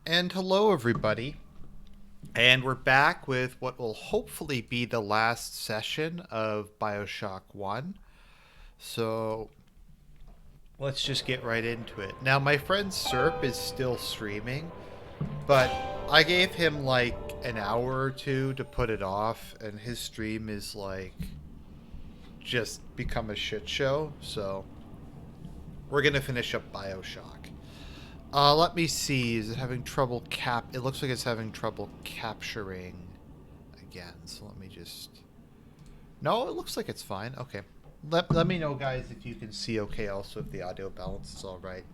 And hello, everybody. And we're back with what will hopefully be the last session of BioShock 1. So let's just get right into it. Now, my friend Serp is still streaming, but I gave him like an hour or two to put it off, and his stream is like just become a shit show. So we're going to finish up BioShock. Let me see. Is it having trouble It looks like it's having trouble capturing again. So let me just... No, it looks like it's fine. Okay. Let me know, guys, if you can see okay also, if the audio balance is alright.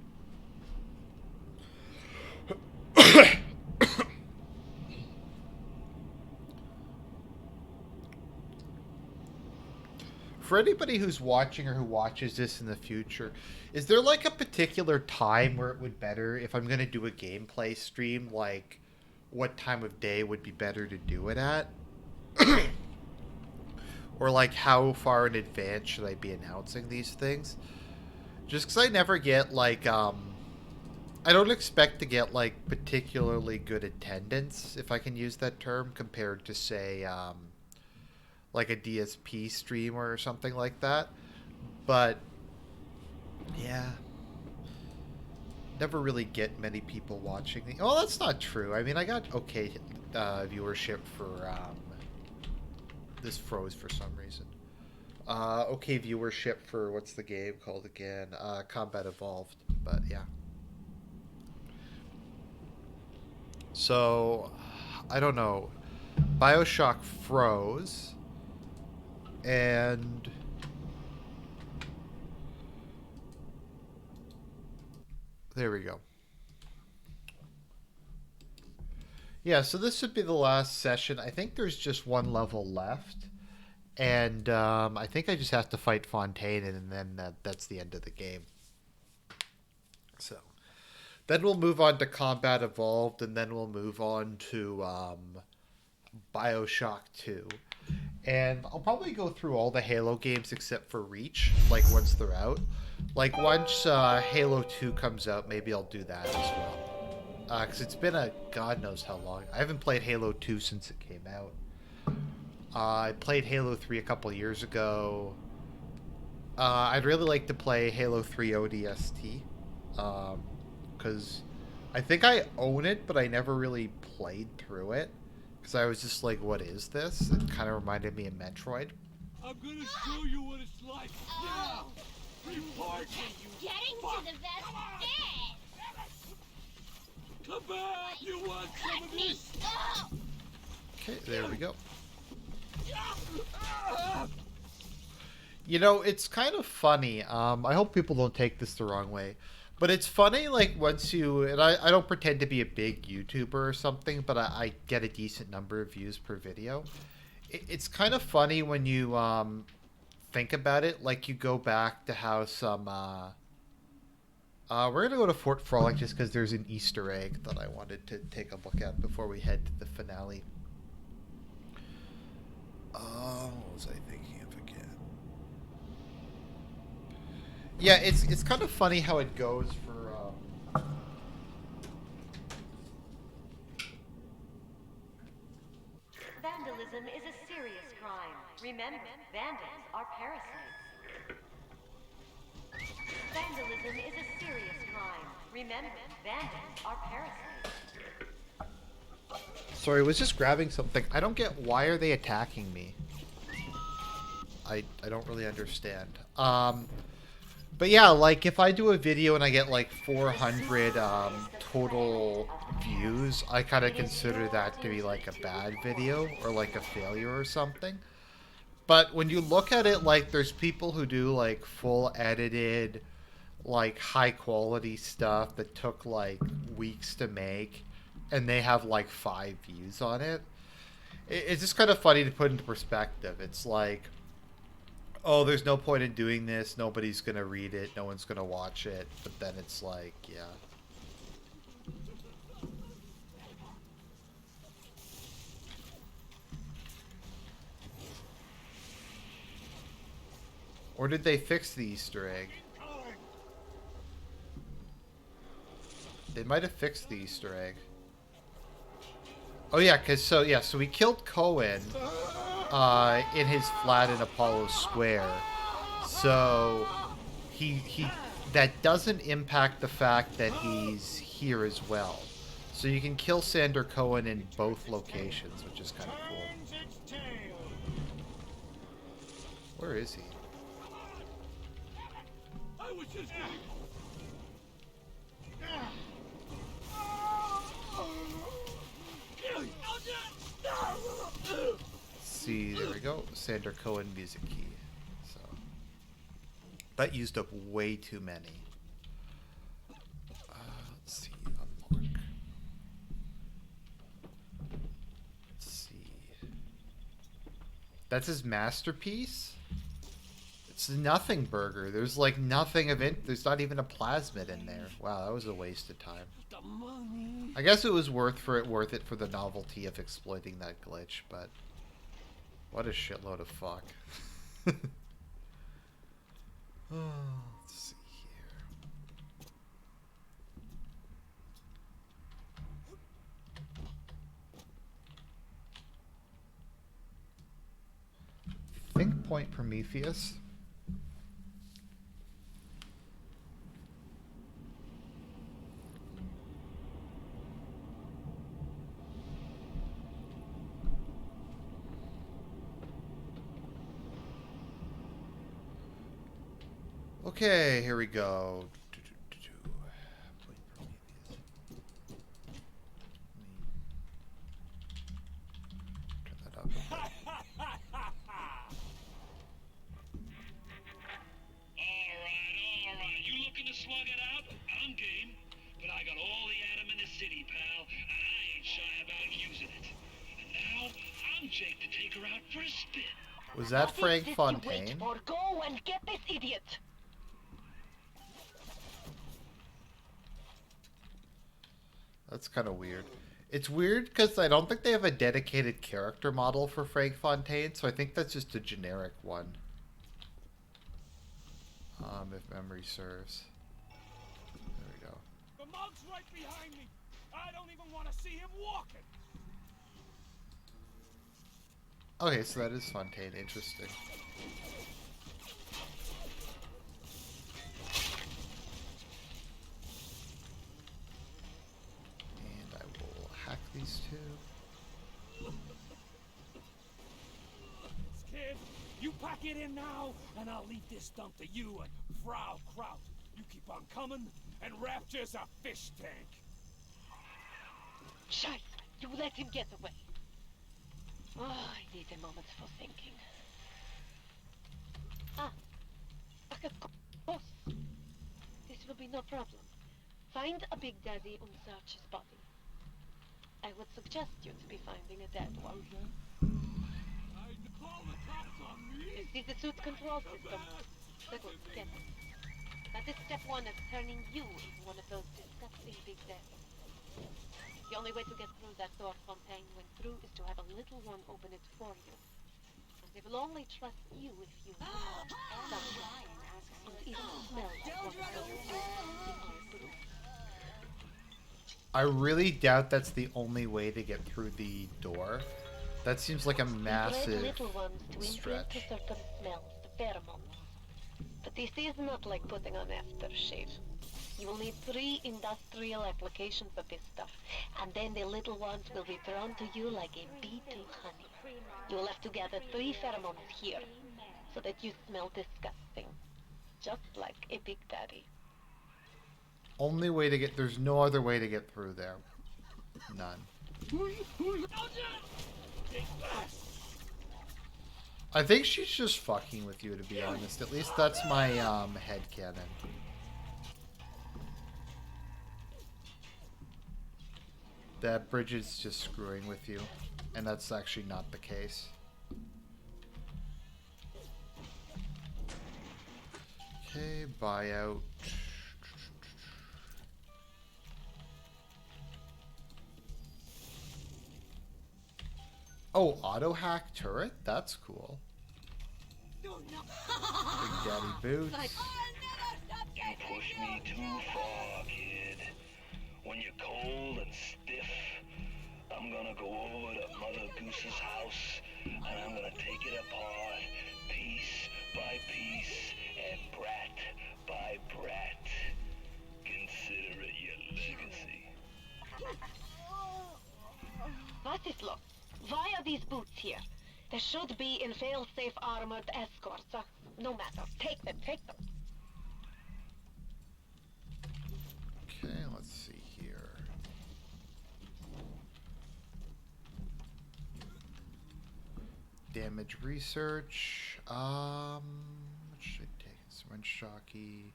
For anybody who's watching or who watches this in the future, is there like a particular time where it would better if I'm going to do a gameplay stream, like what time of day would be better to do it at? Or like how far in advance should I be announcing these things? Just because I never get like I don't expect to get like particularly good attendance, if I can use that term, compared to say like a DSP streamer or something like that. But yeah, never really get many people watching. Oh, that's not true. I mean, I got okay viewership for this froze for some reason. Okay viewership for what's the game called again? Combat Evolved. But yeah. So I don't know. BioShock froze, and there we go. Yeah, so this would be the last session. I think there's just one level left, and I think I just have to fight Fontaine, and then that's the end of the game. So then we'll move on to Combat Evolved, and then we'll move on to BioShock 2. And I'll probably go through all the Halo games except for Reach, like once they're out. Like once Halo 2 comes out, maybe I'll do that as well. Because it's been a god knows how long. I haven't played Halo 2 since it came out. I played Halo 3 a couple years ago. I'd really like to play Halo 3 ODST. Because I think I own it, but I never really played through it. Because I was just like, what is this? It kind of reminded me of Metroid. I'm gonna show you what it's like. Now! Report! Getting to the best bit! Come back! You want some of this? Okay, there we go. You know, it's kind of funny. I hope people don't take this the wrong way. But it's funny, like, once you... And I don't pretend to be a big YouTuber or something, but I get a decent number of views per video. It's kind of funny when you think about it. Like, you go back to how some... we're going to go to Fort Frolic just because there's an Easter egg that I wanted to take a look at before we head to the finale. What was I thinking of again? Yeah, it's kind of funny how it goes for... Vandalism is a serious crime. Remember, vandals are parasites. Vandalism is a serious crime. Remember, vandals are parasites. Sorry, I was just grabbing something. I don't get why are they attacking me? I don't really understand. But yeah, like if I do a video and I get like 400 total views, I kind of consider that to be like a bad video or like a failure or something. But when you look at it, like there's people who do like full edited, like high quality stuff that took like weeks to make, and they have like 5 views on it. It's just kind of funny to put into perspective. It's like, oh, there's no point in doing this. Nobody's going to read it. No one's going to watch it. But then it's like, yeah. Or did they fix the Easter egg? They might have fixed the Easter egg. Oh yeah, so we killed Cohen in his flat in Apollo Square. So he that doesn't impact the fact that he's here as well. So you can kill Sander Cohen in both locations, which is kind of cool. Where is he? I was just Let's see, there we go. Sander Cohen music key. So that used up way too many. Let's see, unlock. Let's see. That's his masterpiece? It's nothing burger. There's like nothing of it. There's not even a plasmid in there. Wow, that was a waste of time. the money. I guess it was worth it for the novelty of exploiting that glitch, but what a shitload of fuck. Oh, let's see here. Think Point Prometheus. Okay, here we go. Point Prometheus. Turn that up a bit. Alright. You looking to slug it out? I'm game. But I got all the atom in the city, pal, and I ain't shy about using it. And now, I'm Jake to take her out for a spin. Was that Frank Fontaine? Or go and get this idiot. That's kind of weird. It's weird because I don't think they have a dedicated character model for Frank Fontaine, so I think that's just a generic one. If memory serves. There we go. The mug's right behind me. I don't even want to see him walking. Okay, so that is Fontaine. Interesting. And I will hack these two. Kid, you pack it in now, and I'll leave this dump to you and Frau Kraut. You keep on coming, and Rapture's a fish tank. Scheiße, you let him get away. Oh, I need a moment for thinking. Of course. This will be no problem. Find a Big Daddy and search his body. I would suggest you to be finding a dead one. I'd call the cops on You me. see the suit control system? Good, get it. That is step one of turning you into one of those disgusting Big Daddies. The only way to get through that door Fontaine went through is to have a little one open it for you. And they will only trust you if you and even smell what goes. I really doubt that's the only way to get through the door. That seems like a massive little ones to stretch. to certain smells, the pheromones. But this is not like putting on aftershave. You will need 3 industrial applications of this stuff, and then the little ones will be drawn to you like a bee to honey. You will have to gather 3 pheromones here, so that you smell disgusting. Just like a Big Daddy. Only way to get... There's no other way to get through there. None. I think she's just fucking with you, to be honest. At least that's my headcanon. That Bridget's just screwing with you. And that's actually not the case. Okay, buyout. Oh, auto hack turret? That's cool. Big Daddy Boots. You push me too far, kid. When you're cold and stiff, I'm gonna go over to Mother Goose's house, and I'm gonna take it apart, piece by piece, and brat by brat. Consider it your legacy. What is look? Why are these boots here? They should be in fail-safe armored escorts. No matter. Take them, take them. Okay, let's see here. Damage research. What should I take? Wrench jockey,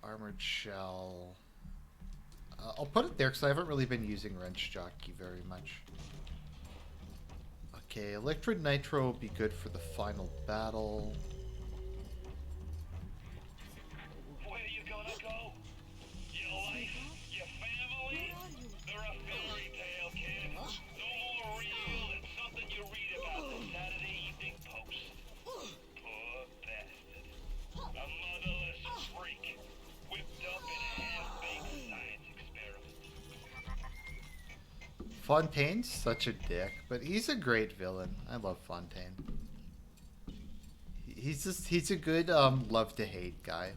armored shell. I'll put it there because I haven't really been using wrench jockey very much. Okay, electric nitro will be good for the final battle. Where you gonna go? Your life? Your family? They're a fairy tale, kid. No more real than something you read about the Saturday Evening Post. Poor bastard. A motherless freak. Whipped up in a half-baked science experiment. Fontaine's such a dick, but he's a great villain. I love Fontaine. He's a good love to hate guy.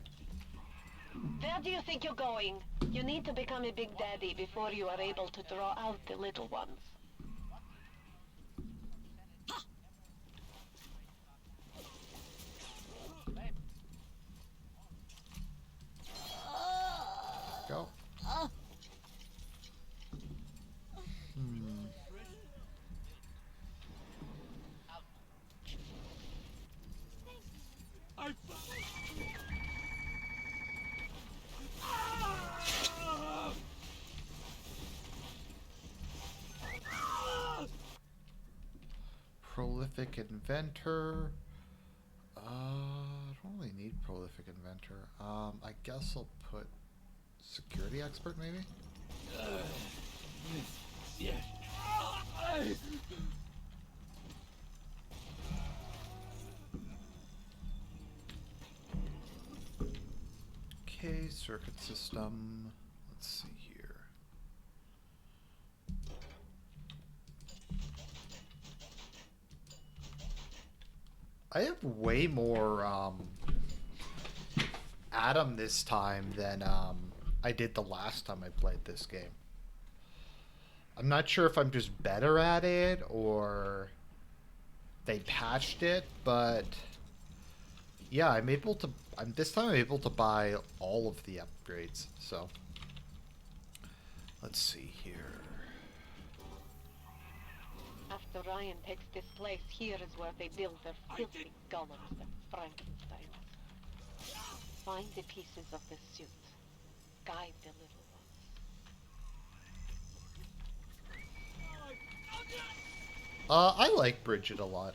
Where do you think you're going? You need to become a big daddy before you are able to draw out the little ones. Go. Prolific inventor. I don't really need prolific inventor. I guess I'll put security expert maybe. Okay, circuit system. Let's see here. I have way more Adam this time than I did the last time I played this game. I'm not sure if I'm just better at it or they patched it, but yeah, this time I'm able to buy all of the upgrades. So let's see here. After Ryan takes this place, here is where they build their filthy golems and Frankenstein. Find the pieces of the suit. Guide the little ones. I like Bridget a lot.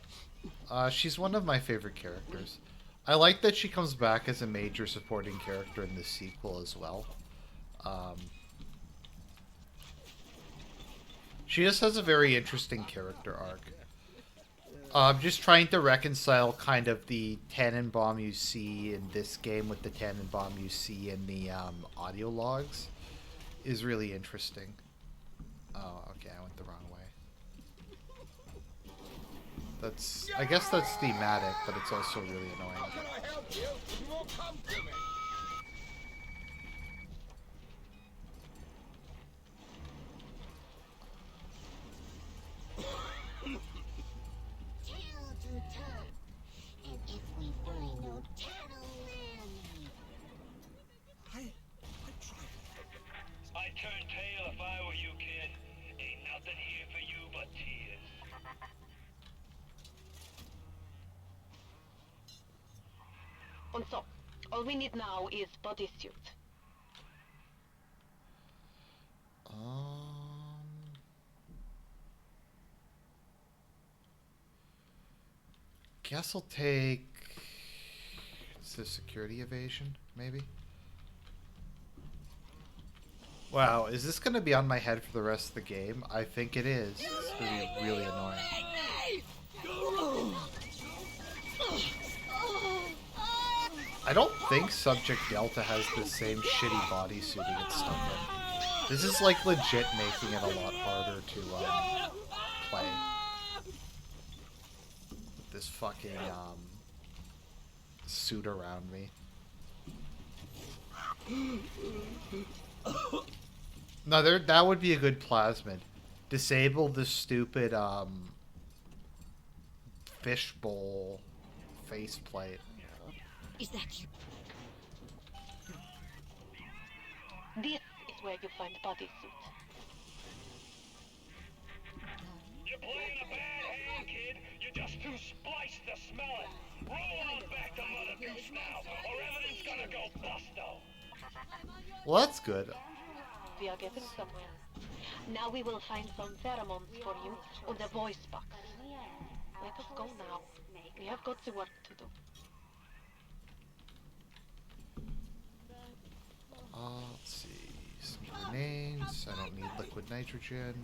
She's one of my favorite characters. I like that she comes back as a major supporting character in the sequel as well. She just has a very interesting character arc. Just trying to reconcile kind of the Tannenbaum you see in this game with the Tannenbaum you see in the audio logs is really interesting. Oh, okay, I went the wrong way. I guess that's thematic, but it's also really annoying. How can I help you? You won't come to me. Tail to top. And if we find no cattle land. I'd turn tail if I were you, kid. Ain't nothing here for you but tears. And so, all we need now is bodysuit. Guess I'll take the security evasion, maybe. Wow, is this going to be on my head for the rest of the game? I think it is. It's going to be really annoying. I don't think Subject Delta has the same shitty bodysuit he gets stuck in. This is like legit making it a lot harder to play. With this fucking suit around me. No, that would be a good plasmid. Disable the stupid fishbowl faceplate. Is that you? This is where you find bodysuit. You're playing a bad hand, kid. You're just too spliced to smell it. Roll on back to Mother Goose now, or everything's gonna go busto. Well, that's good. We are getting somewhere. Now we will find some pheromones for you on the voice box. Let us go now. We have got the work to do. Let's see. Some grenades. I don't need liquid nitrogen.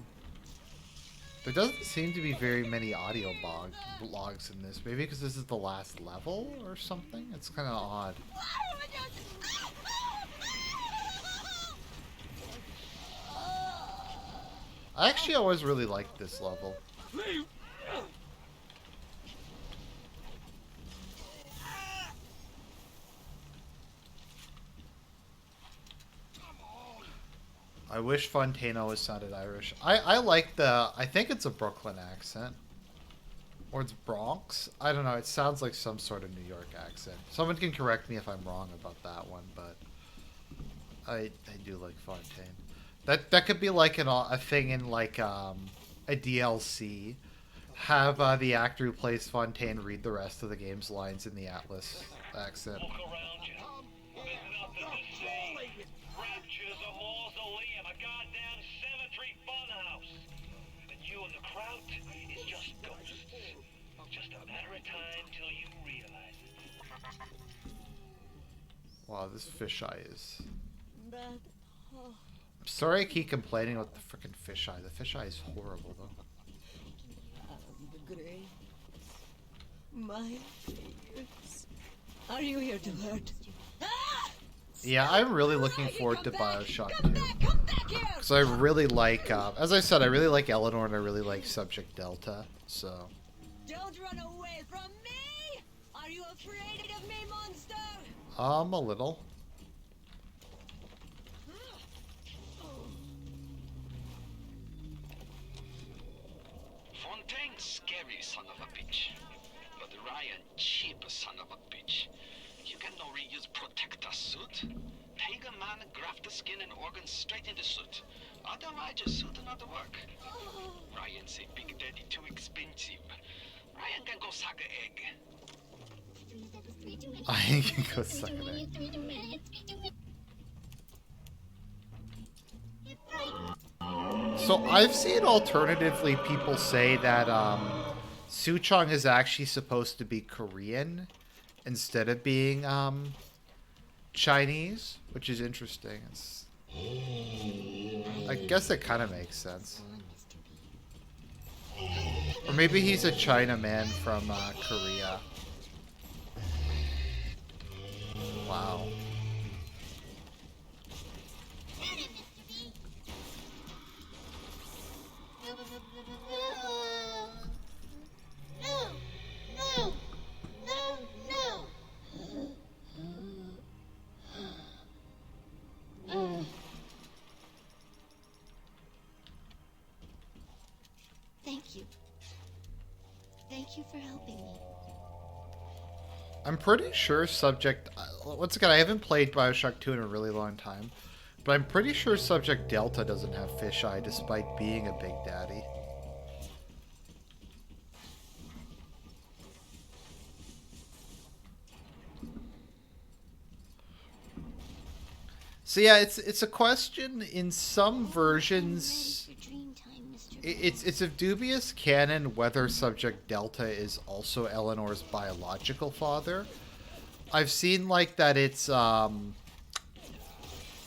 There doesn't seem to be very many audio logs in this. Maybe because this is the last level or something? It's kind of odd. I actually always really liked this level. I wish Fontano sounded Irish. I like the... I think it's a Brooklyn accent. Or it's Bronx. I don't know. It sounds like some sort of New York accent. Someone can correct me if I'm wrong about that one, but... I do like Fontaine. That could be like a thing in like a DLC. Have the actor who plays Fontaine read the rest of the game's lines in the Atlas accent. Look around you. There's nothing to see. Rapture's a mausoleum, a goddamn cemetery funhouse. And you and the crowd is just ghosts. Just a matter of time till you realize it. Wow, this fisheye is... But, I'm sorry I keep complaining about the frickin' fisheye. The fisheye is horrible, though. the grave. My favorites. Are you here to hurt? Ah! Yeah, I'm really looking forward to BioShock 2. Come back here! Because I really like, as I said, I really like Eleanor and I really like Subject Delta, so... Don't run away from me! Are you afraid of me, monster? A little. Fontaine's scary son of a bitch, but Ryan cheap son of a bitch. You can no reuse protector suit. Take a man, graft the skin and organs straight into suit. Otherwise your suit not work. Ryan say Big Daddy too expensive. Ryan can go suck a egg. I can go suck an egg. So I've seen alternatively people say that Suchong is actually supposed to be Korean instead of being Chinese, which is interesting. I guess it kind of makes sense. Or maybe he's a Chinaman from Korea. Wow. Thank you. Thank you for helping me. I'm pretty sure Subject... Once again, I haven't played BioShock 2 in a really long time, but I'm pretty sure Subject Delta doesn't have fisheye despite being a Big Daddy. So yeah, it's a question. In some versions, it's a dubious canon whether Subject Delta is also Eleanor's biological father. I've seen like that it's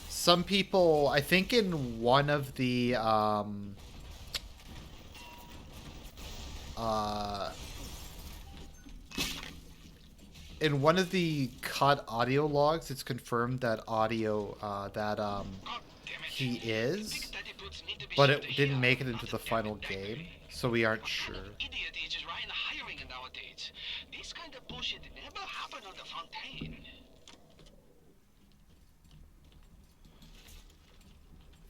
some people, I think in one of the cut audio logs, it's confirmed that he is, Big Daddy Boots need to be but shipped it didn't here, make it not into a the damn final tank. game, so we aren't What sure. kind of idiot is Ryan hiring nowadays? This kind of bullshit never happened on the Fontaine.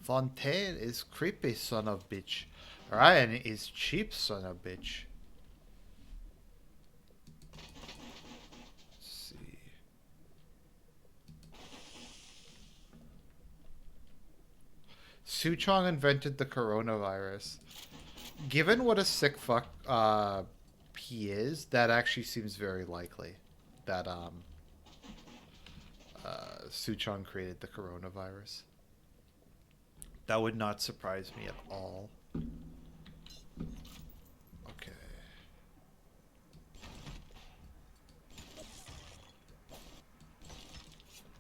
Fontaine is creepy, son of bitch. Ryan is cheap, son of bitch. Let's see. Suchong invented the coronavirus. Given what a sick fuck he is, that actually seems very likely that Suchong created the coronavirus. That would not surprise me at all. Okay.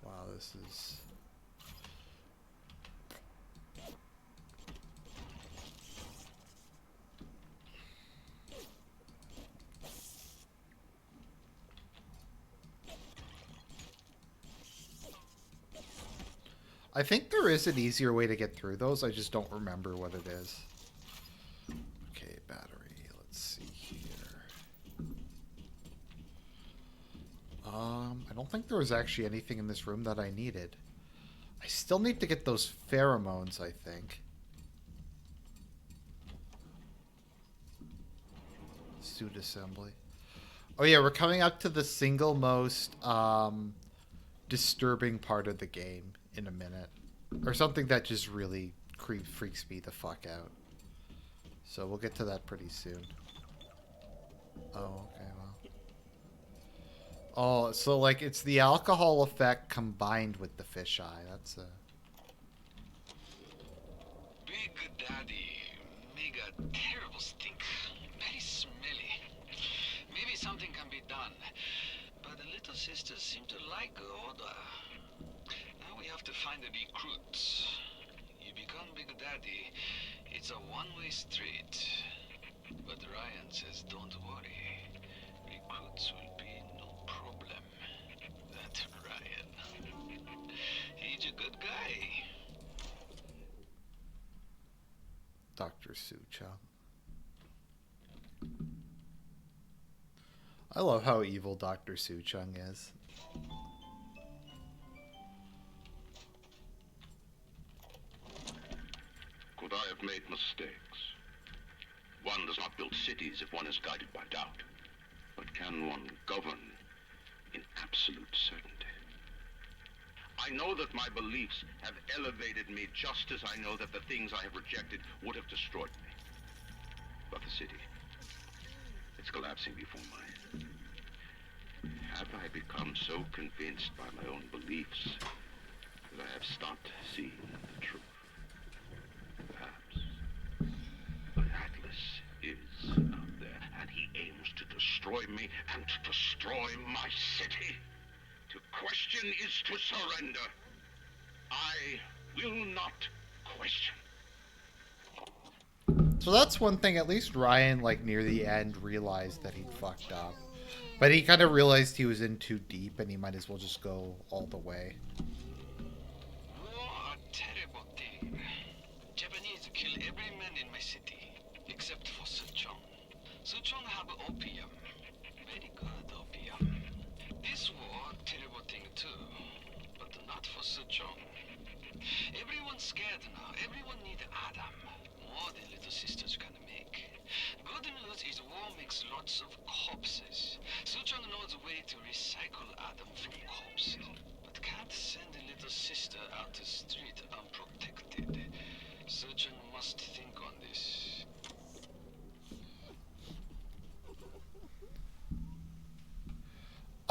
Wow, this is... I think there is an easier way to get through those. I just don't remember what it is. Okay, battery. Let's see here. I don't think there was actually anything in this room that I needed. I still need to get those pheromones, I think. Suit assembly. Oh yeah, we're coming up to the single most disturbing part of the game in a minute. Or something that just really freaks me the fuck out. So we'll get to that pretty soon. Oh, okay, well. Oh, so like it's the alcohol effect combined with the fisheye. That's a... Big Daddy make a terrible stink. Very smelly. Maybe something can be done. But the little sisters seem to like the odor. Now we have to find the recruits. You become Big Daddy, it's a one-way street. But Ryan says don't worry. Recruits will be no problem. That Ryan. He's a good guy. Dr. Suchong. I love how evil Dr. Suchong is. Could I have made mistakes? One does not build cities if one is guided by doubt. But can one govern in absolute certainty? I know that my beliefs have elevated me just as I know that the things I have rejected would have destroyed me. But the city, it's collapsing before my eyes. Have I become so convinced by my own beliefs that I have stopped seeing the truth? Perhaps. But Atlas is out there, and he aims to destroy me and to destroy my city. To question is to surrender. I will not question. So that's one thing, at least Ryan, like, near the end, realized that he'd fucked up. But he kind of realized he was in too deep, and he might as well just go all the way. War, a terrible thing. Japanese kill every man in my city, except for Suchong. Suchong have opium. Very good opium. This war, terrible thing too, but not for Suchong. Everyone's scared now. Everyone need Adam. More than little sisters can make. Good news is war makes lots of corpses. Suchong knows a way to recycle Adam from corpses, but can't send a little sister out the street unprotected. Suchong must think on this.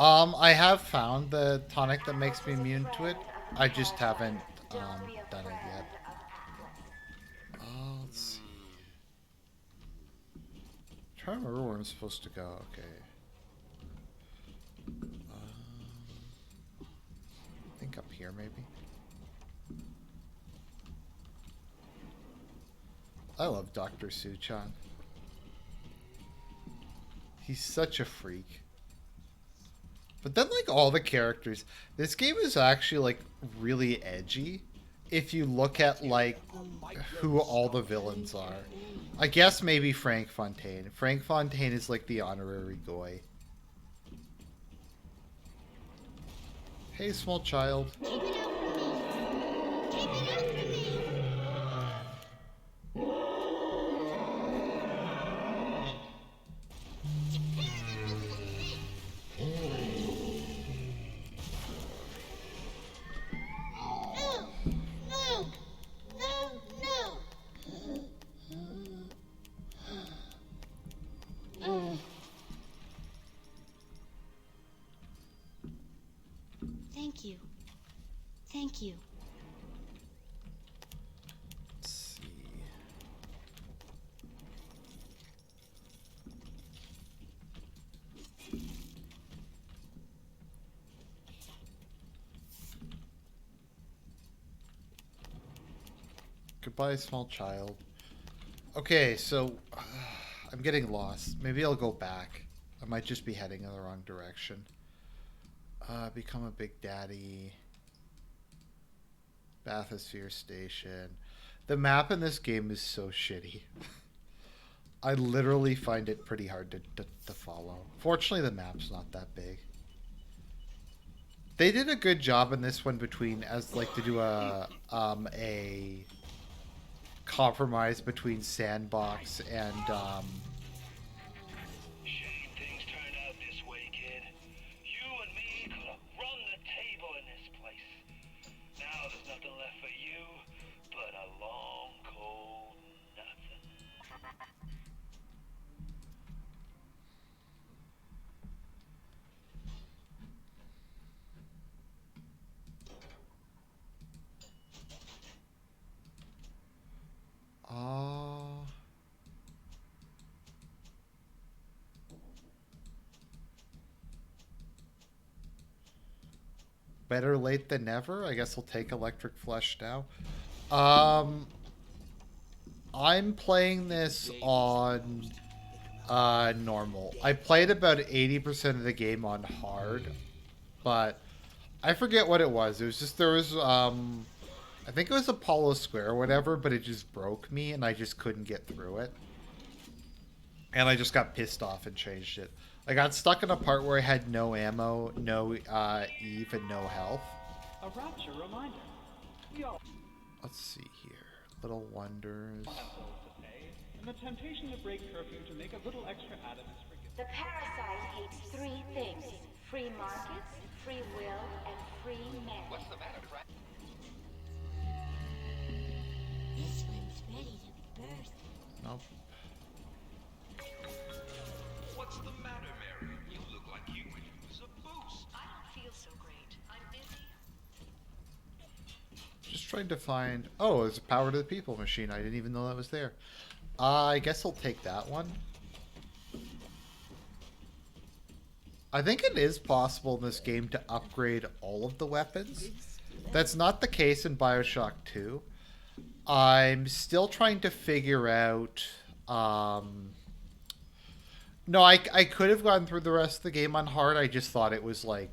I have found the tonic that makes me immune to it. I just haven't done it yet. Let's see. I'm trying to remember where I'm supposed to go. Okay. I think up here, maybe. I love Dr. Suchong. He's such a freak. But then, like, all the characters... This game is actually, like, really edgy. if you look at like who all the villains are. I guess maybe Frank Fontaine. Frank Fontaine is like the honorary goy. Hey, small child. Keep it up for me. Keep it up for me. No, no, no, no. Thank you. Thank you. Let's see. Goodbye, small child. Okay, so I'm getting lost. Maybe I'll go back. I might just be heading in the wrong direction. Become a big daddy. Bathysphere Station. The map in this game is so shitty. I literally find it pretty hard to follow. Fortunately, the map's not that big. They did a good job in this one between as like to do a compromise between sandbox and Shame things turned out this way, kid. You and me could have run the table in this place. Now there's nothing left for you but a long, cold nothing. better late than never. I guess we'll take Electric Flush now. I'm playing this on normal. I played about 80% of the game on hard, but I forget what it was. It was just there was I think it was Apollo Square or whatever, but it just broke me and I just couldn't get through it. And I just got pissed off and changed it. I got stuck in a part where I had no ammo, no Eve, and no health. A rapture reminder. We all Let's see here. Little Wonders. have bills to pay, and the temptation to break curfew to make a little extra added is forgiven. The parasite hates three things: free markets, free will, and free men. What's the matter, Frank? This one's ready to burst. Nope. What's the matter, Mary? You look like you could use a boost. I don't feel so great. I'm busy. Just trying to find... Oh, it's a Power to the People machine. I didn't even know that was there. I guess I'll take that one. I think it is possible in this game to upgrade all of the weapons. That's not the case in BioShock 2. I'm still trying to figure out... No, I could have gone through the rest of the game on hard. I just thought it was, like,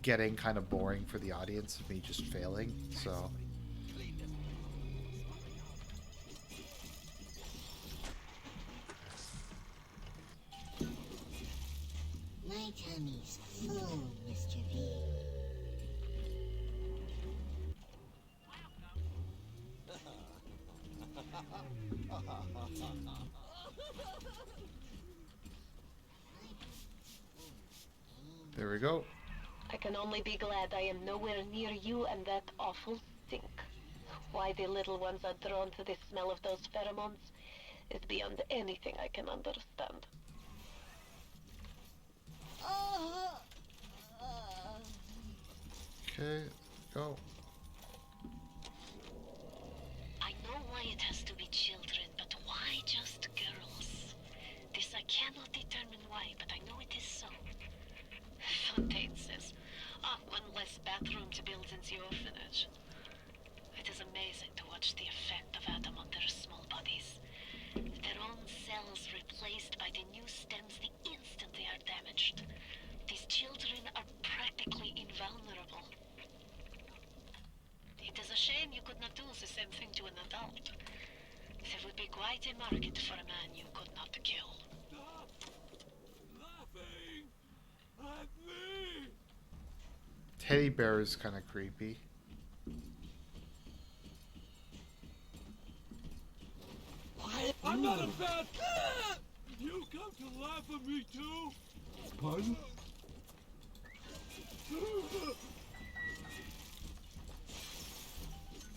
getting kind of boring for the audience of me just failing, so... My tummy's full, Mr. V. There we go. I can only be glad I am nowhere near you and that awful stink. Why the little ones are drawn to the smell of those pheromones is beyond anything I can understand. Okay, go. I know why it has to be children, but why just girls? This I cannot determine why, but I know it is so. Fontaine says, one less bathroom to build in the orphanage. It is amazing to watch the effect of Adam on their small bodies. Their own cells replaced by the new stems the instant they are damaged. These children are practically invulnerable. The It is a shame you could not do the same thing to an adult. There would be quite a market for a man you could not kill. Stop laughing at me! Teddy bear is kind of creepy. I'm not a bad... You come to laugh at me too? Pardon?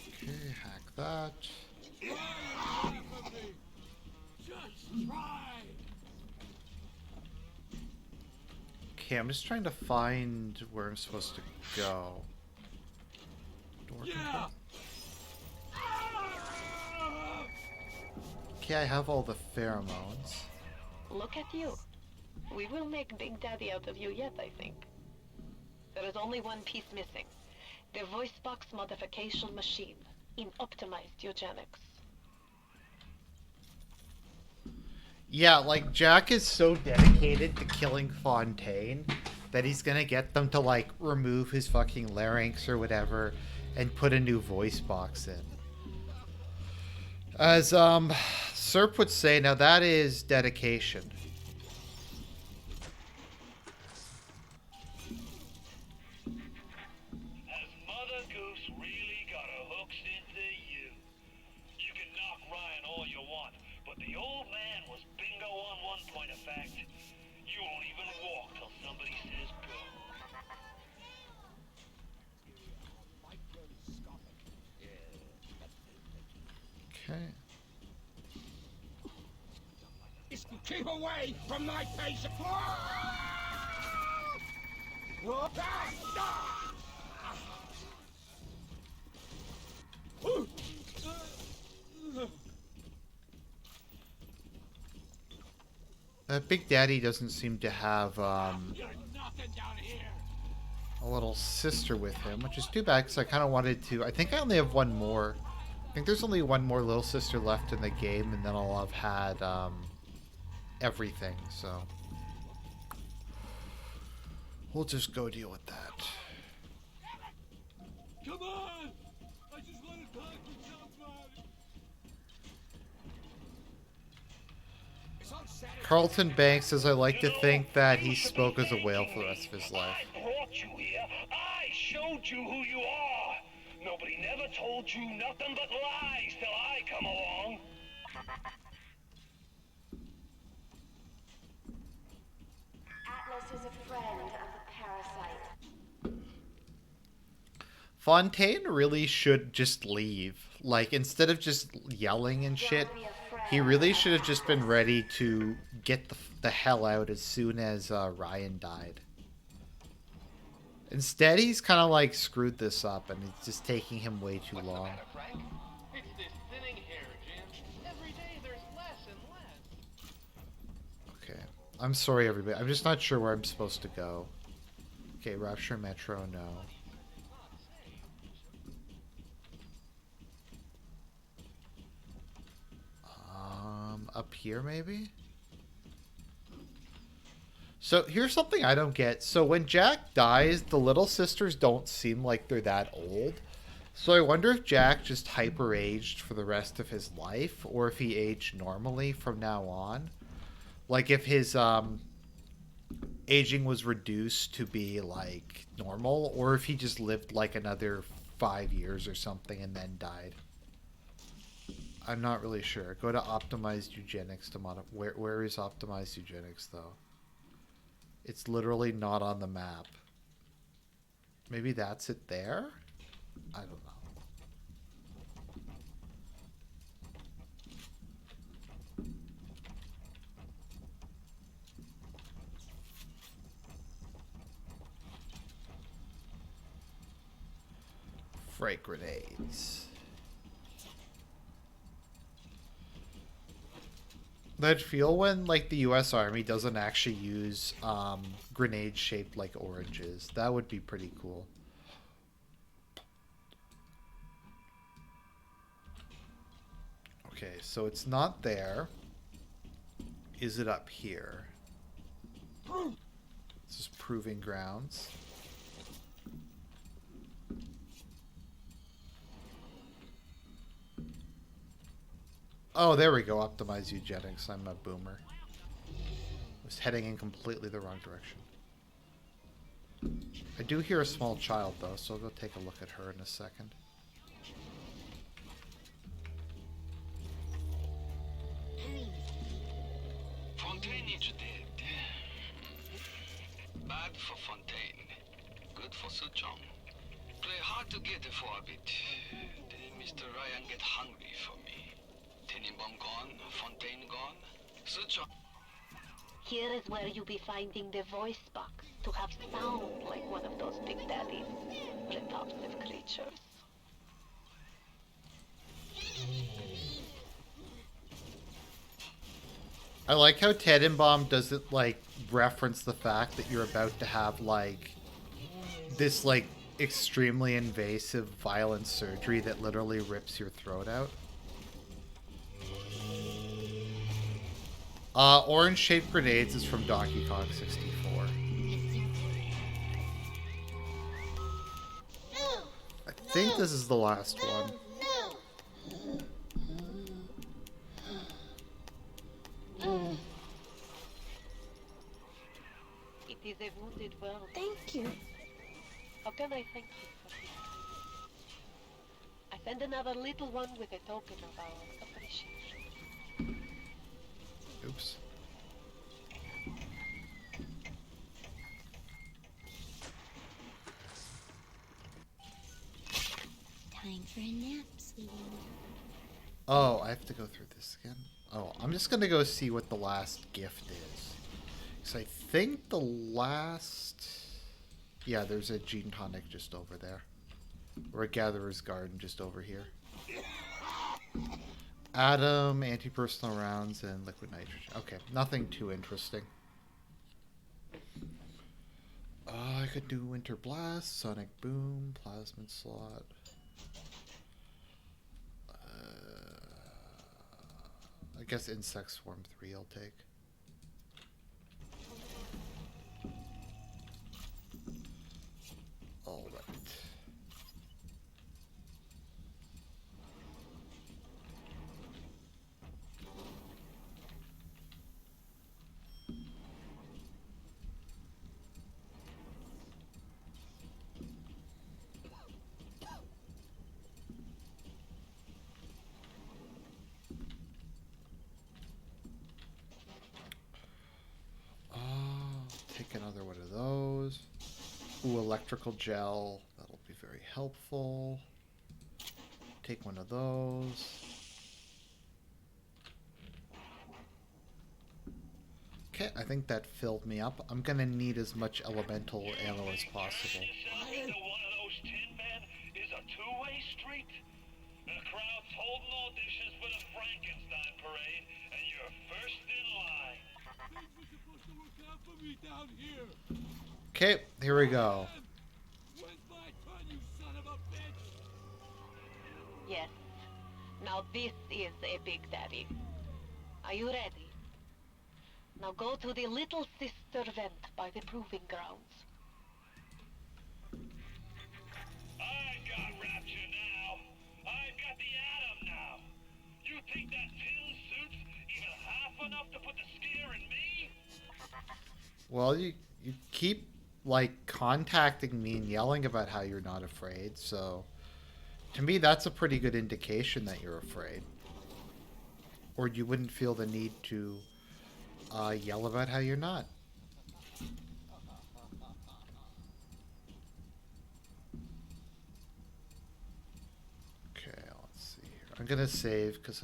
Okay, hack that. Laugh at me. Just try. Okay, I'm just trying to find where I'm supposed to go. Door control. Okay, I have all the pheromones. Look at you. We will make Big Daddy out of you yet, I think. There is only one piece missing. The voice box modification machine in optimized eugenics. Yeah, like Jack is so dedicated to killing Fontaine that he's gonna get them to like remove his fucking larynx or whatever and put a new voice box in. As Serp would say, now that is dedication. Has Mother Goose really got her hooks into you? You can knock Ryan all you want, but the old man was bingo on one point of fact. You won't even walk till somebody says go. Okay. Keep away from my patient. Big Daddy doesn't seem to have You're nothing down here. a little sister with him, which is too bad because I kind of wanted to. I think I only have one more. I think there's only one more little sister left in the game, and then I'll have had everything. So we'll just go deal with that. Come on! I just want to talk to somebody. It's on Saturday. Carlton Banks says, I like to think that he spoke as a whale for the rest of his life. I brought you here. I showed you who you are. Nobody never told you nothing but lies till I come along. Atlas is a friend of the parasite. Fontaine really should just leave. Like, instead of just yelling and shit, he really should have just been ready to get the hell out as soon as Ryan died. Instead, he's kind of like screwed this up, and it's just taking him way too long. It's this thinning hair, Jim. Every day there's less and less. Okay. I'm sorry, everybody. I'm just not sure where I'm supposed to go. Okay, Rapture Metro, no. Up here, maybe? So here's something I don't get. So when Jack dies, the little sisters don't seem like they're that old. So I wonder if Jack just hyper-aged for the rest of his life, or if he aged normally from now on. Like if his aging was reduced to be like normal, or if he just lived like another 5 years or something and then died. I'm not really sure. Go to optimized eugenics to modify. Where is optimized eugenics though? It's literally not on the map. Maybe that's it there? I don't know. Frag grenades. That'd feel when like the US Army doesn't actually use grenades shaped like oranges. That would be pretty cool. Okay, so it's not there. Is it up here? This is proving grounds. Oh, there we go. Optimize eugenics. I'm a boomer. Was heading in completely the wrong direction. I do hear a small child, though, so I'll go take a look at her in a second. Fontaine is dead. Bad for Fontaine. Good for Suchong. Play hard to get for a bit. Then Mr. Ryan get hungry for me. Tenenbaum gone, Fontaine gone. Suchong. Here is where you be finding the voice box to have sound like one of those big daddies. Repulsive creatures. I like how Tenenbaum doesn't, like, reference the fact that you're about to have, like, this, like, extremely invasive, violent surgery that literally rips your throat out. Orange-shaped grenades is from Donkey Kong 64. I think this is the last one. It is a wounded world. Thank you. How can I thank you for this? I send another little one with a token of our appreciation. Oops. Time for a nap, sweetie. Oh, I have to go through this again? Oh, I'm just gonna go see what the last gift is. Because I think the last... Yeah, there's a gene tonic just over there. Or a gatherer's garden just over here. Atom, anti-personal rounds, and liquid nitrogen. Okay, nothing too interesting. I could do Winter Blast, Sonic Boom, Plasmid Slot. I guess Insect Swarm 3 I'll take. Alright. Take another one of those. Ooh, electrical gel. That'll be very helpful. Take one of those. Okay, I think that filled me up. I'm gonna need as much elemental ammo as possible. One of those tin men is a two-way street. The crowd's holding auditions for the Frankenstein parade, and you're first in line. You're supposed to look out for me down here. Okay, here we go. When's my turn, you son of a bitch? Yes. Now this is a big daddy. Are you ready? Now go to the little sister vent by the proving grounds. I got Rapture now. I've got the Atom now. You think that tin suit's even half enough to put the scare in me? Well, you keep, like, contacting me and yelling about how you're not afraid, so... To me, that's a pretty good indication that you're afraid. Or you wouldn't feel the need to yell about how you're not. Okay, let's see here. I'm gonna save because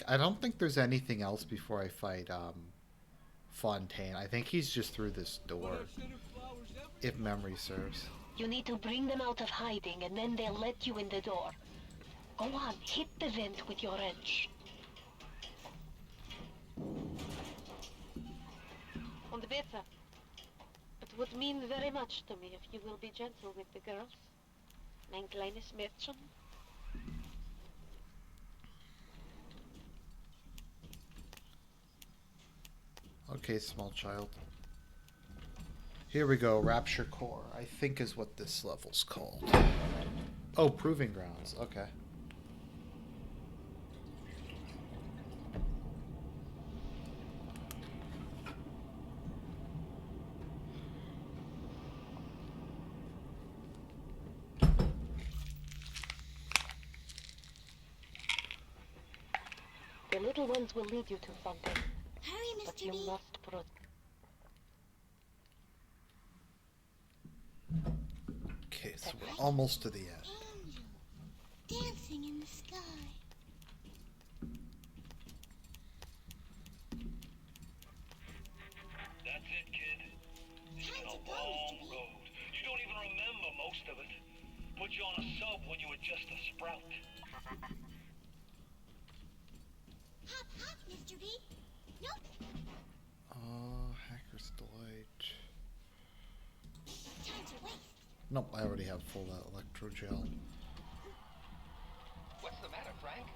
I don't think there's anything else before I fight Fontaine. I think he's just through this door, if memory serves. You need to bring them out of hiding and then they'll let you in the door. Go on, hit the vent with your wrench. Und bitte. It would mean very much to me if you will be gentle with the girls. Mein kleines Mädchen. Okay, small child. Here we go, Rapture Core, I think is what this level's called. Oh, Proving Grounds, okay. little ones will lead you to Fontaine, Hurry, but Mr. you B. must protect. Okay, so we're almost to the end. Angel, dancing in the sky. That's it, kid. It's been a long road. You don't even remember most of it. Put you on a sub when you were just a sprout. Hop, hop, Mr. B. Nope. Hacker's Delight. Time to waste. Nope, I already have full electro gel. What's the matter, Frank?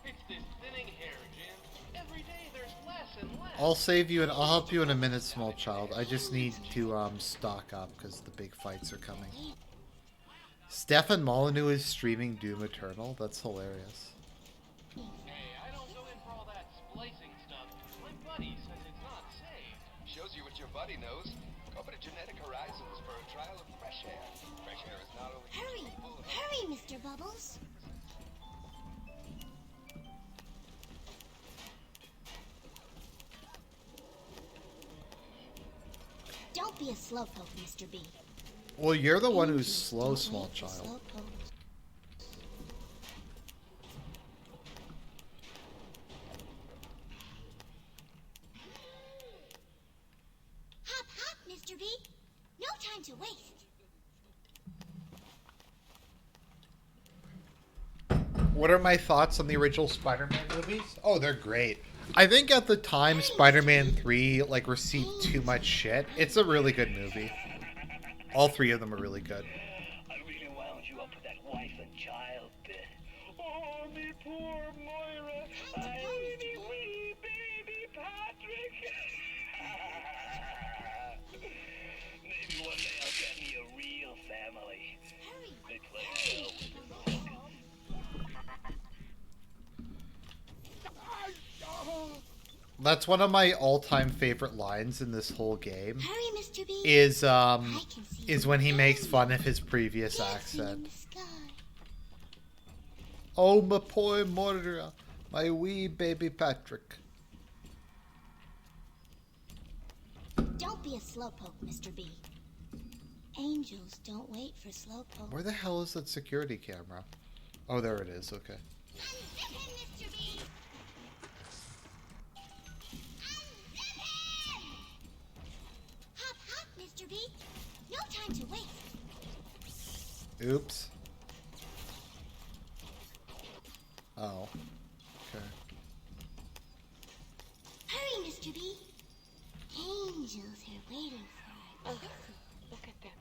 It's this thinning hair, Jim. Every day there's less and less. I'll save you and I'll help you in a minute, small child. I just need to stock up because the big fights are coming. Stefan Molyneux is streaming Doom Eternal. That's hilarious. Hey, I don't go in for all that splicing stuff. My buddy says it's not safe. Shows you what your buddy knows. Go over to Genetic Horizons for a trial of fresh air. Fresh air is not only Hurry, hurry, Mr. Bubbles. Don't be a slowpoke, Mr. B. Well, you're the one who's Angels slow, don't small wait for child. slowpokes. Hop, hop, Mr. B. No time to waste. What are my thoughts on the original Spider-Man movies? Oh, they're great. I think at the time Spider-Man 3 like received too much shit. It's a really good movie. All three of them are really good. I really wound you up with that wife and child bit. Oh, me poor Moira. I really wee baby Patrick. Maybe one day I'll get me a real family. They play well with the rock. That's one of my all-time favorite lines in this whole game. Hurry, Mr. B. Is when he makes fun of his previous Dancing in accent. the sky. Oh, my poor Moira, my wee baby Patrick. Don't be a slowpoke, Mr. B. Angels don't wait for slowpoke. Where the hell is that security camera? Oh, there it is. Okay. Unzip him, Mr. B. Unzip him! Hop, hop, Mr. B. No time to waste. Oops. Oh. Okay. Hurry, Mr. B. Angels are waiting for us. Look at them.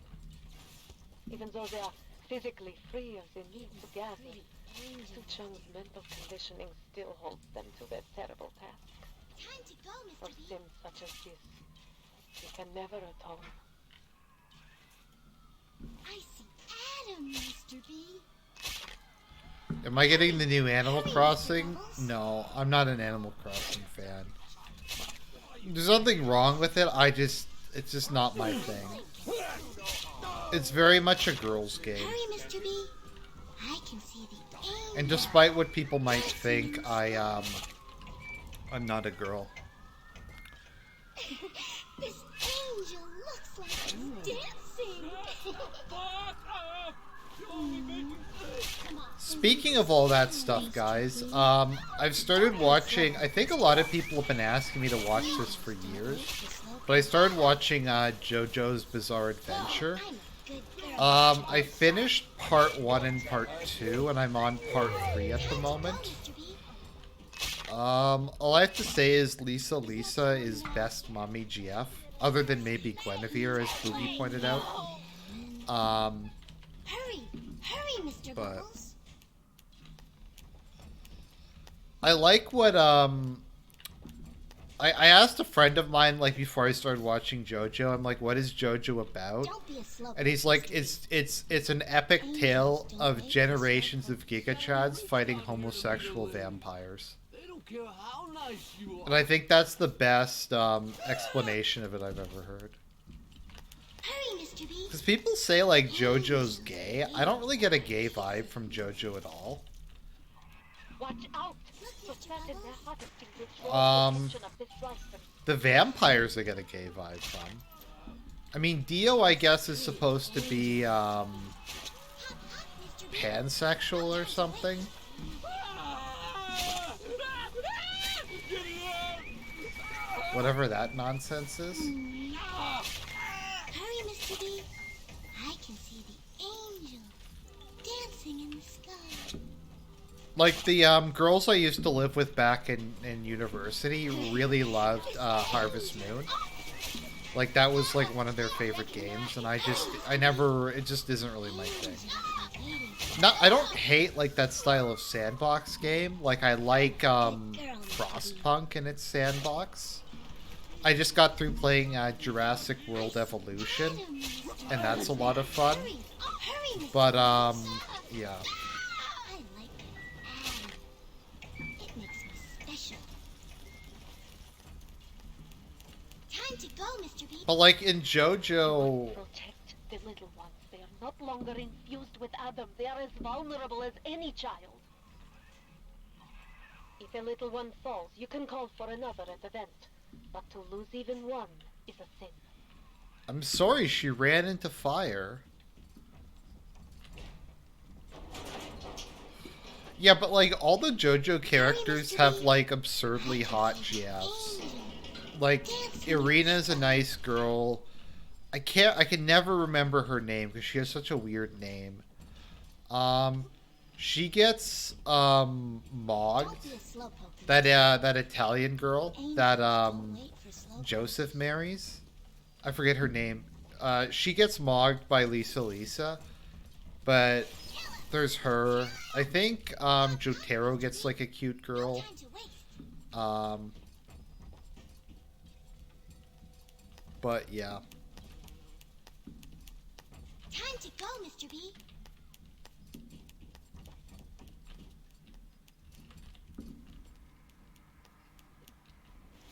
Even though they are physically free of the need to gather, Suchung's mental conditioning still holds them to their terrible task. Time to go, For Mr. B. sins such as this, he can never atone. I see Adam, Mr. B. Am I getting the new Animal Crossing? No, I'm not an Animal Crossing fan. There's nothing wrong with it. It's just not my thing. It's very much a girl's game. Hurry, Mr. B. I can see the angel. And despite what people might think, I'm not a girl. This angel looks like it's dancing. Speaking of all that stuff, guys, I've started watching. I think a lot of people have been asking me to watch this for years, but I started watching JoJo's Bizarre Adventure. I finished part 1 and part 2, and I'm on part 3 at the moment. All I have to say is Lisa is best mommy GF, other than maybe Guinevere, as Boogie pointed out. Hurry, Mr. But Bubbles. I like what I asked a friend of mine like before I started watching JoJo. I'm like, what is JoJo about? Don't be a slow. And he's like, it's an epic tale of generations of Giga Chads fighting homosexual vampires. They don't care how nice you are. And I think that's the best explanation of it I've ever heard. Hurry, Mr. B. Because people say like JoJo's gay. I don't really get a gay vibe from JoJo at all. Watch out! So sad in their heart is to withdraw the Um, attention of this writer. the vampires I get a gay vibe from. I mean, Dio, I guess, is supposed to be, pansexual or something. Whatever that nonsense is. Hurry, Mr. B. I can see the angel dancing in the sky. Like, the, girls I used to live with back in university really loved, Harvest Moon. Like, that was, like, one of their favorite games, and it just isn't really my thing. I don't hate, like, that style of sandbox game. Like, I like, Frostpunk and its sandbox. I just got through playing, Jurassic World Evolution, and that's a lot of fun. But, yeah. I like it makes me special. Time to go, Mr. B. But, like, in JoJo... Protect the little ones. They are not longer infused with Adam. They are as vulnerable as any child. If a little one falls, you can call for another at the vent. But to lose even one is a sin. I'm sorry, she ran into fire. Yeah, but, like, all the JoJo characters have, like, absurdly hot GFs. Like, Irina's a nice girl. I can never remember her name because she has such a weird name. She gets, Mogged. That Italian girl that, Joseph marries. I forget her name. She gets mogged by Lisa. But there's her. I think, Jotaro gets, like, a cute girl. But, yeah. Time to go, Mr. B.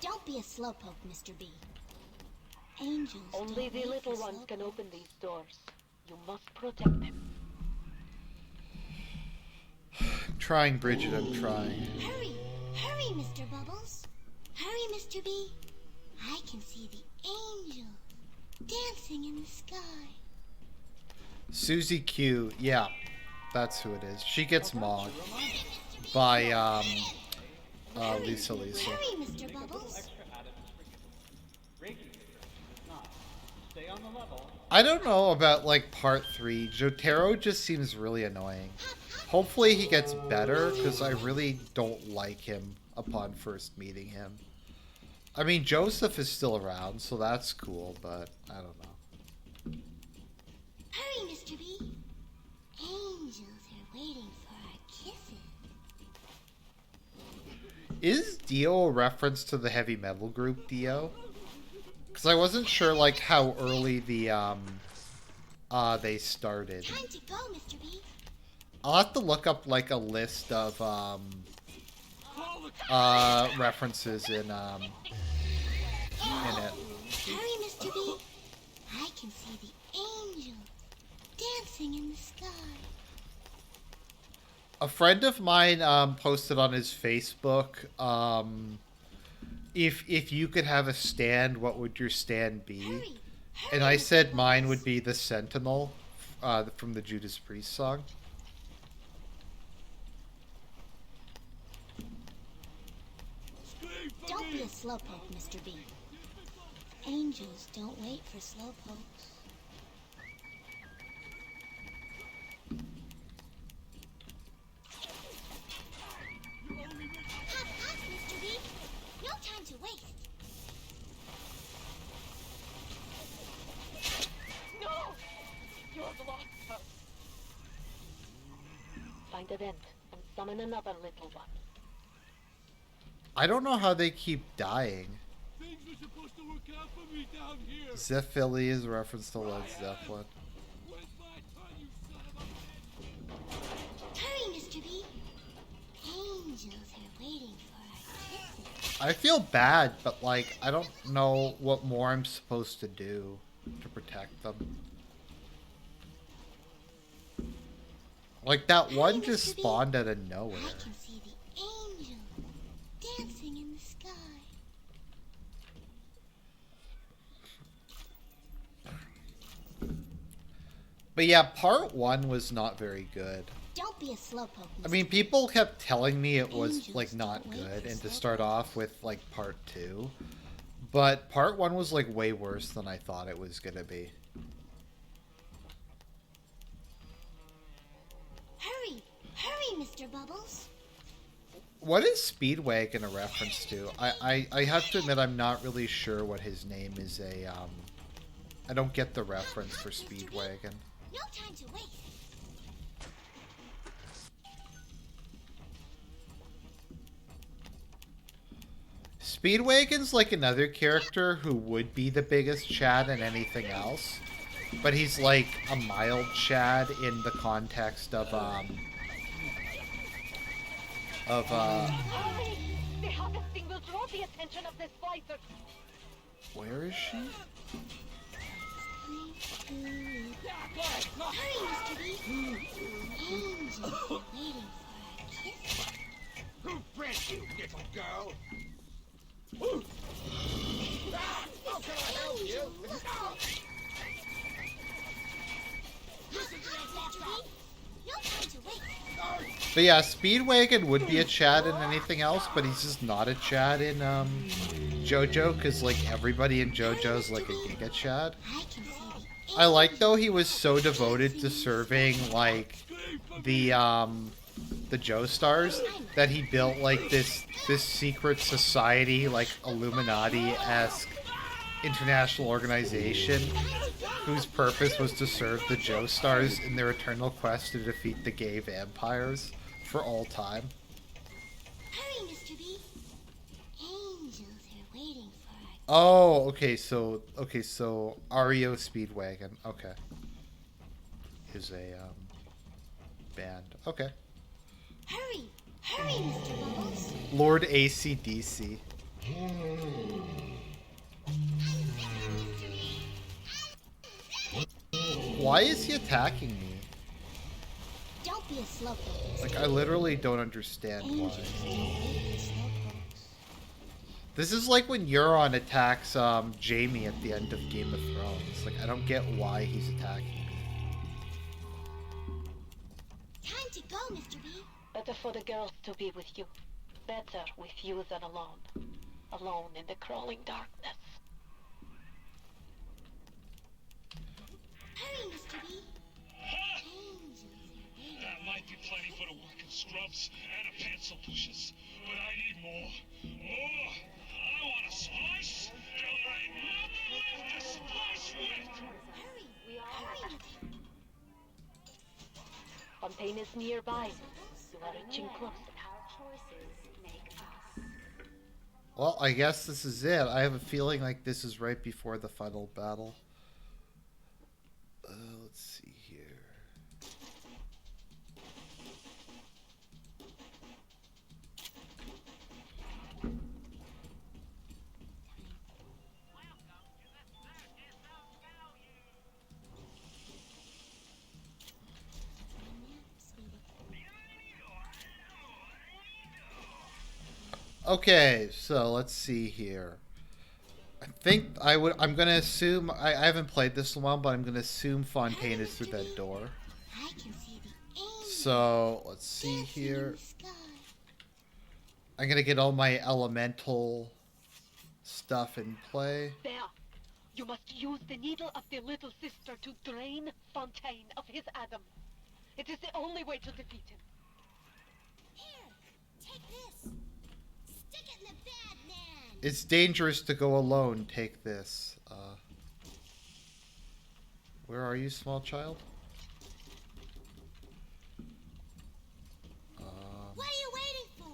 Don't be a slowpoke, Mr. B. Angels Only don't the wait little for ones can slowpokes. open these doors. You must protect them. I'm trying, Bridget, I'm trying. Hurry! Hurry, Mr. Bubbles! Hurry, Mr. B! I can see the angel dancing in the sky. Susie Q, yeah, that's who it is. She gets mogged by, Lisa. Hurry, Mr. Bubbles! Stay on the level. I don't know about, like, part 3. Jotaro just seems really annoying. Hopefully he gets better, because I really don't like him upon first meeting him. I mean, Joseph is still around, so that's cool, but I don't know. Hurry, Mr. B! Angels are waiting for our kisses. Is Dio a reference to the heavy metal group Dio? Because I wasn't sure, like, how early the, they started. Time to go, Mr. B! I'll have to look up, like, a list of, references in it. Hurry, Mr. B! I can see the angel dancing in the sky. A friend of mine, posted on his Facebook, if you could have a stand, what would your stand be? Hurry! And I said mine would be the Sentinel, from the Judas Priest song. Don't be a slowpoke, Mr. B. Angels don't wait for slowpokes. Hop, hop, Mr. B. No time to waste. No! You have lost her. Find a vent and summon another little one. I don't know how they keep dying. Things are supposed to work out for me down here. Zephili is a reference to Led Zeppelin. Where's my turn, you son of a bitch? Hurry, Mr. B. Angels are waiting for our kisses. I feel bad, but, like, I don't know what more I'm supposed to do to protect them. Like, that one just spawned out of nowhere. I can see the angels But yeah, part 1 was not very good. Don't be a slowpoke. I mean, people kept telling me it was, like, not good, and to start off with, like, part 2. But part 1 was, like, way worse than I thought it was gonna be. Hurry! Hurry, Mr. Bubbles! What is Speedwagon a reference to? I have to admit I'm not really sure what his name is I don't get the reference for Speedwagon. No time to waste! Speedwagon's like another character who would be the biggest Chad in anything else. But he's like a mild Chad in the context of Hurry! The harvesting will draw the attention of this fighter. where is she? Hurry, Mr. B! Angels are waiting for a kiss. Who bred you, little girl? How can I help you? Listen to that box out! No time to wait! But yeah, Speedwagon would be a Chad in anything else, but he's just not a Chad in JoJo, because like everybody in JoJo's like a Giga Chad. I can see the I like though he was so devoted to serving like the Joestars that he built like this secret society, like Illuminati-esque international organization whose purpose was to serve the Joestars in their eternal quest to defeat the gay vampires for all time. Hurry, Mr. B! Angels are waiting for a Oh, okay, so REO Speedwagon, okay, is a band. Okay. Hurry! Hurry, Mr. Bubbles! Lord ACDC. Why is he attacking me? Don't be a slowpoke. Like, I literally don't understand why. Angels don't wait for slowpokes. This is like when Euron attacks Jaime at the end of Game of Thrones. Like, I don't get why he's attacking me. Time to go, Mr. B! Better for the girls to be with you. Better with you than alone. Alone in the crawling darkness. Hurry, Mr. B! Angels are waiting. That might be plenty for the working scrubs and the pencil pushers, but I need more. More! I want a splice till there ain't nothing left to splice with! Hurry! Hurry, Mr. Fontaine is nearby. You are reaching closer. Well, I guess this is it. I have a feeling like this is right before the final battle. Let's see here. Okay, so let's see here. I'm gonna assume I haven't played this in a while, but I'm gonna assume Fontaine is through that door. I can see the angels So let's see dancing here. in the sky. I'm gonna get all my elemental stuff in play. There. You must use the needle of the little sister to drain Fontaine of his Adam. It is the only way to defeat him. Here, take this. Stick it in the bad man. It's dangerous to go alone. Take this. Where are you, small child? What are you waiting for?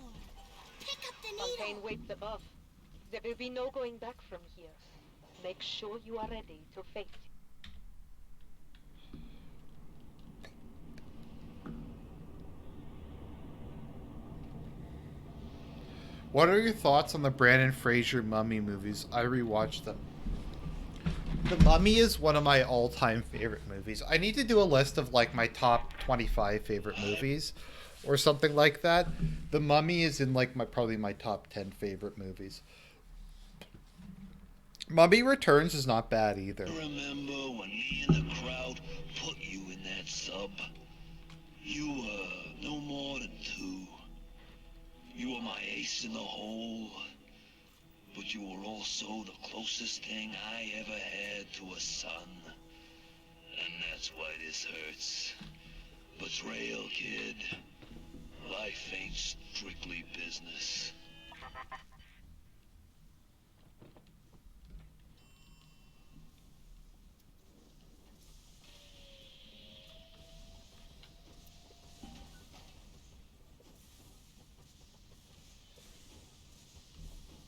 Pick up the needle. Fontaine waits above. There will be no going back from here. Make sure you are ready to face it. What are your thoughts on the Brandon Fraser Mummy movies? I rewatched them. The Mummy is one of my all-time favorite movies. I need to do a list of like my top 25 favorite movies or something like that. The Mummy is in like probably my top 10 favorite movies. Mummy Returns is not bad either. Remember when me and the crowd put you in sub. You were no more than 2. You were my ace in the hole. But you were also the closest thing I ever had to a son. And that's why this hurts. Betrayal, kid. Life ain't strictly business.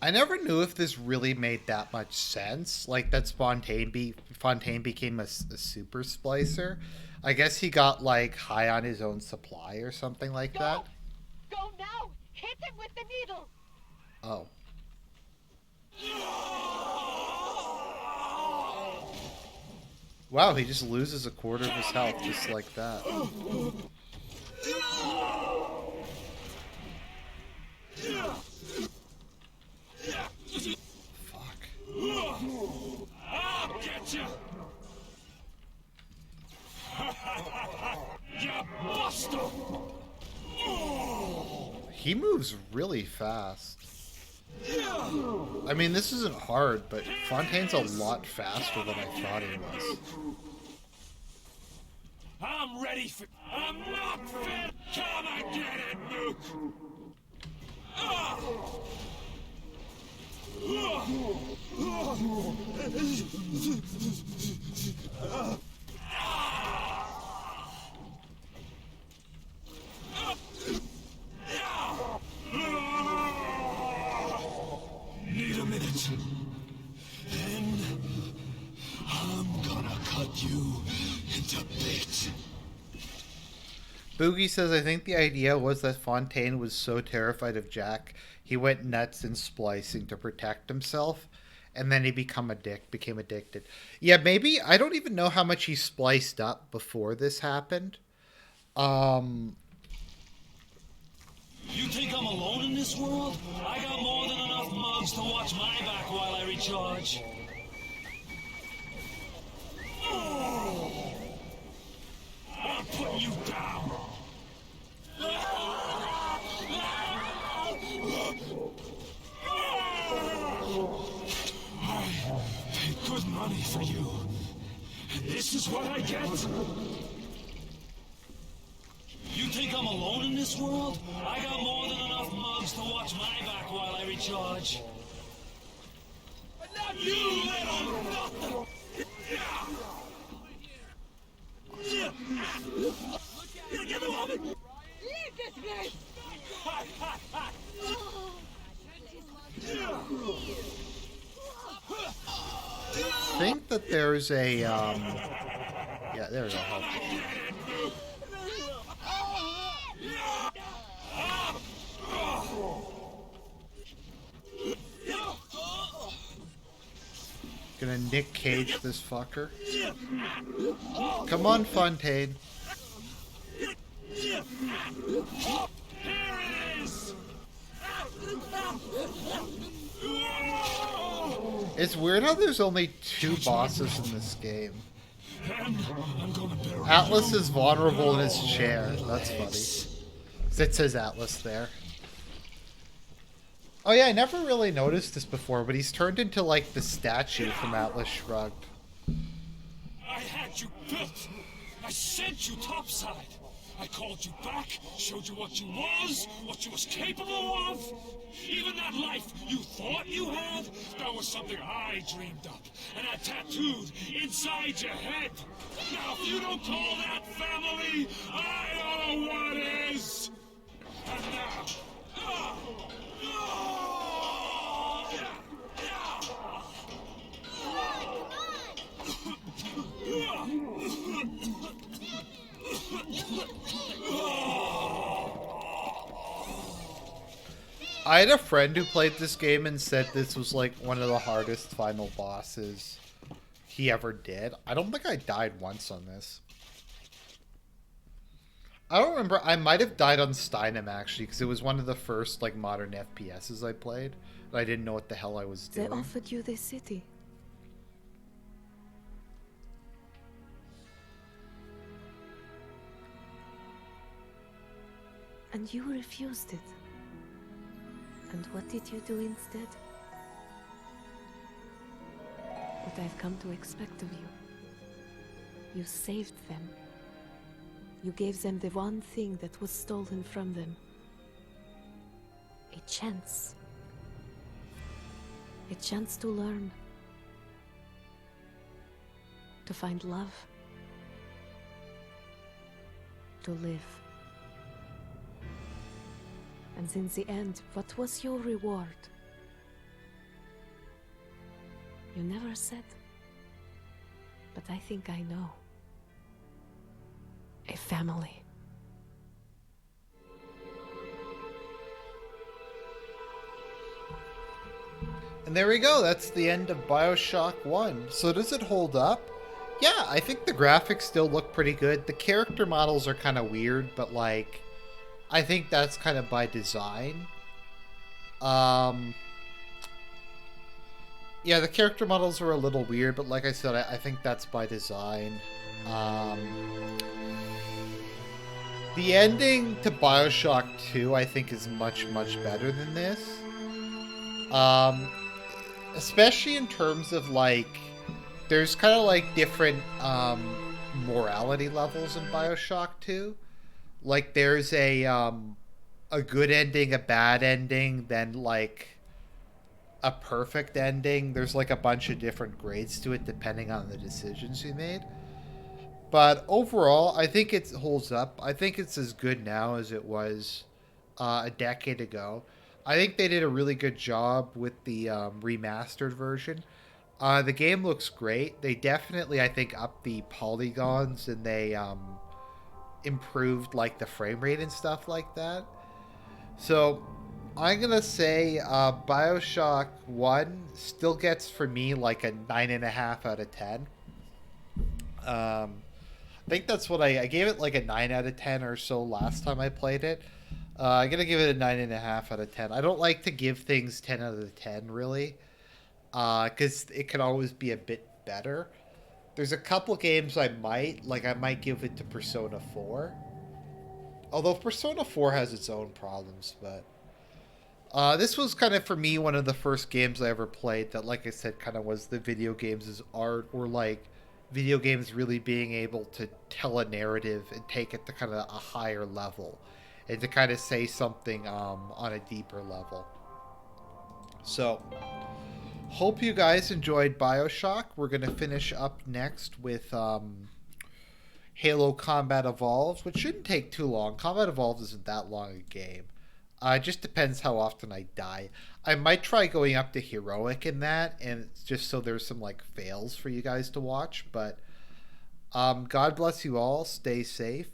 I never knew if this really made that much sense. Like that Fontaine became a super splicer. I guess he got like high on his own supply or something like that. Go now! Hit him with the needle! Oh. Wow, he just loses a quarter of his health just like that. Fuck. I'll get you! You buster! He moves really fast. I mean, this isn't hard, but Fontaine's a lot faster than I thought he was. I'm ready for... I'm not fit! Come and get it, Nuke! Need a minute. And I'm gonna cut you into bits. Boogie says, I think the idea was that Fontaine was so terrified of Jack, he went nuts in splicing to protect himself, and then he became addicted. Yeah, maybe, I don't even know how much he spliced up before this happened. You think I'm alone in this world? I got more than enough mugs to watch my back while I recharge. I'm putting you down. I paid good money for you. And this is what I get? You think I'm alone in this world? I got more than enough mugs to watch my back while I recharge. But not you, little nothing! Get the woman! Leave this place! I think that there's a, yeah, there's a health issue. Gonna Nick Cage this fucker. Come on, Fontaine. Here it is! It's weird how there's only 2 bosses in this game. And I'm gonna bury Atlas you. is vulnerable in his chair. That's funny. It says Atlas there. Oh yeah, I never really noticed this before, but he's turned into like the statue from Atlas Shrugged. I had you built. I sent you topside. I called you back, showed you what you was, what you was capable of. Even that life you thought you had, that was something I dreamed up and I tattooed inside your head. Now, if you don't call that family, I don't know what is. And now, I had a friend who played this game and said this was like one of the hardest final bosses he ever did. I don't think I died once on this. I don't remember. I might have died on Steinem actually, because it was one of the first like modern FPSs I played, and I didn't know what the hell I was They doing. offered you this city. And you refused it. And what did you do instead? What I've come to expect of you. You saved them. You gave them the one thing that was stolen from them. A chance. A chance to learn. To find love. To live. And in the end, what was your reward? You never said. But I think I know. A family. And there we go. That's the end of BioShock 1. So does it hold up? Yeah, I think the graphics still look pretty good. The character models are kind of weird, but like, I think that's kind of by design. Yeah, the character models are a little weird, but like I said, I think that's by design. The ending to BioShock 2, I think, is much, much better than this. Especially in terms of, like, there's kind of, like, different, morality levels in BioShock 2. Like, there's a good ending, a bad ending, then, like, a perfect ending. There's, like, a bunch of different grades to it depending on the decisions you made. But overall, I think it holds up. I think it's as good now as it was a decade ago. I think they did a really good job with the remastered version. The game looks great. They definitely, I think, upped the polygons and they improved like the frame rate and stuff like that. So I'm gonna say BioShock 1 still gets for me like a 9.5 out of 10. I think that's what I gave it, like a 9 out of 10 or so last time I played it. I'm gonna give it a 9.5 out of 10. I don't like to give things 10 out of 10 really, because it can always be a bit better. There's a couple games I might give it to Persona 4. Although Persona 4 has its own problems, but this was kind of for me one of the first games I ever played that, like I said, kind of was the video games as art, or like video games really being able to tell a narrative and take it to kind of a higher level and to kind of say something on a deeper level. So hope you guys enjoyed BioShock. We're going to finish up next with Halo Combat Evolved, which shouldn't take too long. Combat Evolved isn't that long a game. It just depends how often I die. I might try going up to Heroic in that, and just so there's some like fails for you guys to watch. But God bless you all. Stay safe.